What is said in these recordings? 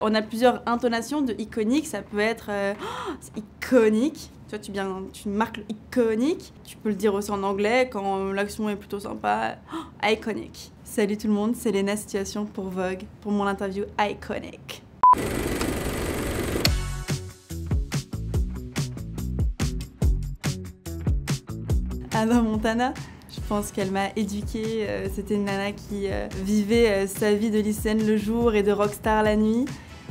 On a plusieurs intonations de iconique, ça peut être c'est iconique. Tu vois, tu marques le iconique. Tu peux le dire aussi en anglais quand l'action est plutôt sympa. Iconic. Salut tout le monde, c'est Léna Situation pour Vogue, pour mon interview Iconic. Hannah Montana, je pense qu'elle m'a éduquée. C'était une nana qui vivait sa vie de lycéenne le jour et de rockstar la nuit.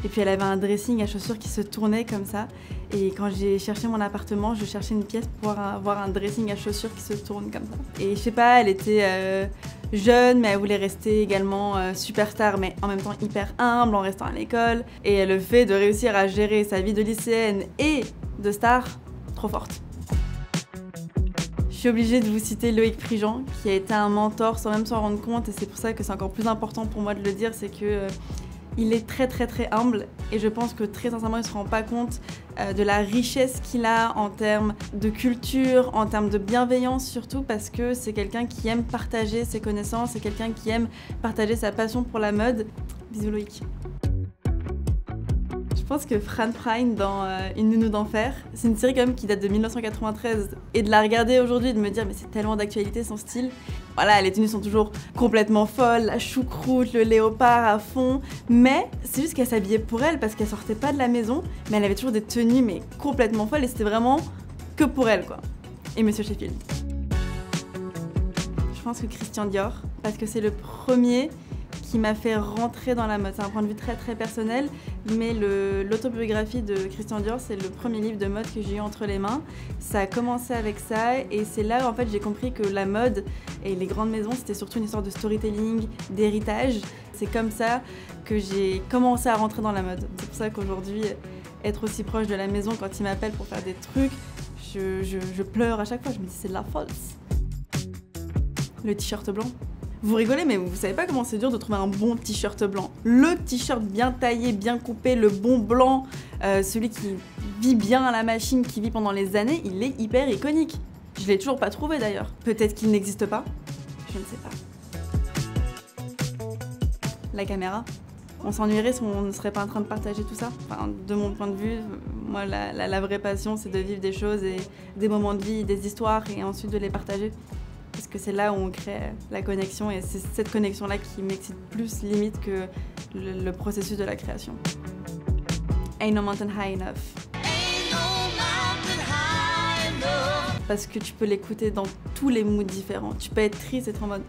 Et puis elle avait un dressing à chaussures qui se tournait comme ça. Et quand j'ai cherché mon appartement, je cherchais une pièce pour avoir un dressing à chaussures qui se tourne comme ça. Et je sais pas, elle était jeune, mais elle voulait rester également superstar, mais en même temps hyper humble en restant à l'école. Et le fait de réussir à gérer sa vie de lycéenne et de star, trop forte. Je suis obligée de vous citer Loïc Prigent, qui a été un mentor sans même s'en rendre compte, et c'est pour ça que c'est encore plus important pour moi de le dire, c'est que il est très humble, et je pense que très sincèrement il ne se rend pas compte de la richesse qu'il a en termes de culture, en termes de bienveillance surtout, parce que c'est quelqu'un qui aime partager ses connaissances, c'est quelqu'un qui aime partager sa passion pour la mode. Bisous Loïc. Je pense que Fran Pine dans Une nounou d'enfer, c'est une série quand même qui date de 1993, et de la regarder aujourd'hui et de me dire mais c'est tellement d'actualité son style. Voilà, les tenues sont toujours complètement folles, la choucroute, le léopard à fond, mais c'est juste qu'elle s'habillait pour elle parce qu'elle sortait pas de la maison, mais elle avait toujours des tenues mais complètement folles et c'était vraiment que pour elle quoi. Et Monsieur Sheffield. Je pense que Christian Dior, parce que c'est le premier qui m'a fait rentrer dans la mode. C'est un point de vue très personnel, mais l'autobiographie de Christian Dior, c'est le premier livre de mode que j'ai eu entre les mains. Ça a commencé avec ça, et c'est là en fait j'ai compris que la mode et les grandes maisons, c'était surtout une histoire de storytelling, d'héritage. C'est comme ça que j'ai commencé à rentrer dans la mode. C'est pour ça qu'aujourd'hui, être aussi proche de la maison quand ils m'appellent pour faire des trucs, je pleure à chaque fois, je me dis c'est de la false. Le t-shirt blanc. Vous rigolez, mais vous savez pas comment c'est dur de trouver un bon t-shirt blanc. Le t-shirt bien taillé, bien coupé, le bon blanc, celui qui vit bien à la machine, qui vit pendant les années, il est hyper iconique. Je l'ai toujours pas trouvé d'ailleurs. Peut-être qu'il n'existe pas, je ne sais pas. La caméra. On s'ennuierait si on ne serait pas en train de partager tout ça. Enfin, de mon point de vue, moi la vraie passion c'est de vivre des choses et des moments de vie, des histoires et ensuite de les partager. Parce que c'est là où on crée la connexion et c'est cette connexion-là qui m'excite plus limite que le processus de la création. Ain't no mountain high enough. Parce que tu peux l'écouter dans tous les moods différents. Tu peux être triste et être en mode...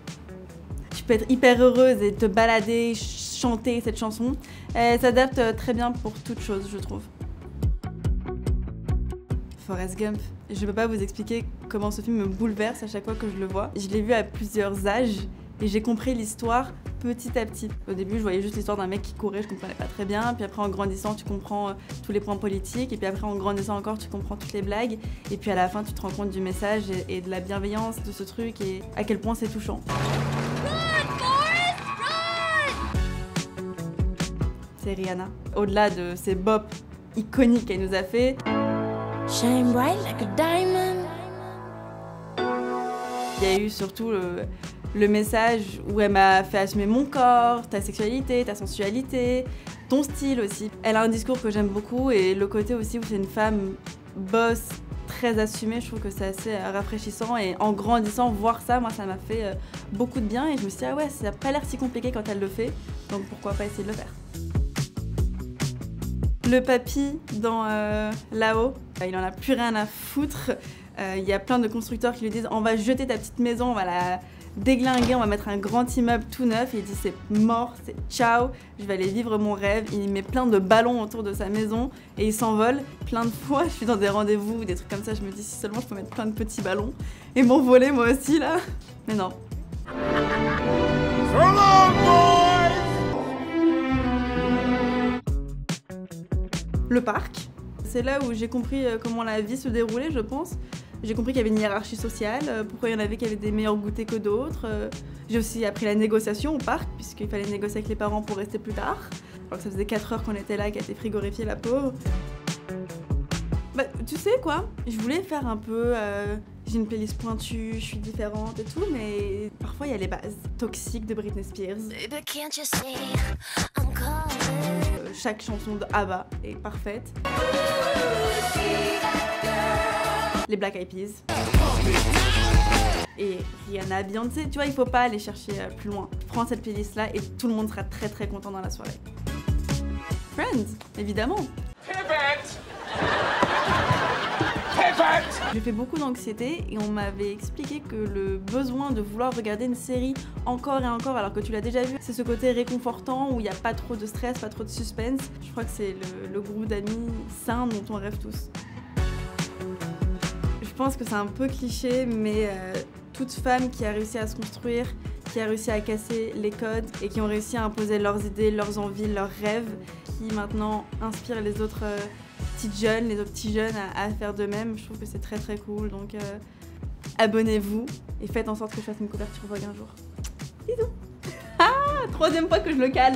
Tu peux être hyper heureuse et te balader, chanter cette chanson. Elle s'adapte très bien pour toute chose, je trouve. Forrest Gump. Je peux pas vous expliquer comment ce film me bouleverse à chaque fois que je le vois. Je l'ai vu à plusieurs âges et j'ai compris l'histoire petit à petit. Au début, je voyais juste l'histoire d'un mec qui courait, je comprenais pas très bien. Puis après, en grandissant, tu comprends tous les points politiques. Et puis après, en grandissant encore, tu comprends toutes les blagues. Et puis à la fin, tu te rends compte du message et de la bienveillance de ce truc et à quel point c'est touchant. C'est Rihanna. Au-delà de ces bops iconiques qu'elle nous a fait, Shine bright like a diamond. il y a eu surtout le message où elle m'a fait assumer mon corps, ta sexualité, ta sensualité, ton style aussi. Elle a un discours que j'aime beaucoup et le côté aussi où c'est une femme boss, très assumée, je trouve que c'est assez rafraîchissant et en grandissant, voir ça, moi ça m'a fait beaucoup de bien et je me suis dit ah ouais, ça n'a pas l'air si compliqué quand elle le fait, donc pourquoi pas essayer de le faire. Le papy dans là-haut, il en a plus rien à foutre. Il y a plein de constructeurs qui lui disent on va jeter ta petite maison, on va la déglinguer, on va mettre un grand immeuble tout neuf. Et il dit c'est mort, c'est ciao, je vais aller vivre mon rêve. Il met plein de ballons autour de sa maison et il s'envole. Plein de fois, je suis dans des rendez-vous ou des trucs comme ça, je me dis si seulement je peux mettre plein de petits ballons et m'envoler moi aussi là. Mais non. Le parc, c'est là où j'ai compris comment la vie se déroulait, je pense. J'ai compris qu'il y avait une hiérarchie sociale, pourquoi il y en avait qui avaient des meilleurs goûters que d'autres. J'ai aussi appris la négociation au parc, puisqu'il fallait négocier avec les parents pour rester plus tard. Alors que ça faisait 4 heures qu'on était là, qu'elle était frigorifiée, la pauvre. Bah, tu sais quoi, je voulais faire un peu... j'ai une playlist pointue, je suis différente et tout, mais parfois il y a les bases toxiques de Britney Spears. chaque chanson de ABBA est parfaite. Les Black Eyed Peas. Et Rihanna, Beyoncé, tu vois, il faut pas aller chercher plus loin. Prends cette playlist là et tout le monde sera très très content dans la soirée. Friends, évidemment. J'ai fait beaucoup d'anxiété et on m'avait expliqué que le besoin de vouloir regarder une série encore et encore alors que tu l'as déjà vu, c'est ce côté réconfortant où il n'y a pas trop de stress, pas trop de suspense. Je crois que c'est le groupe d'amis sains dont on rêve tous. Je pense que c'est un peu cliché, mais toute femme qui a réussi à se construire, qui a réussi à casser les codes et qui ont réussi à imposer leurs idées, leurs envies, leurs rêves, qui maintenant inspirent les autres petites jeunes, les autres petits jeunes à faire de même. Je trouve que c'est très très cool, donc abonnez-vous et faites en sorte que je fasse une couverture Vogue un jour. Bisous. Ah, troisième fois que je le cale.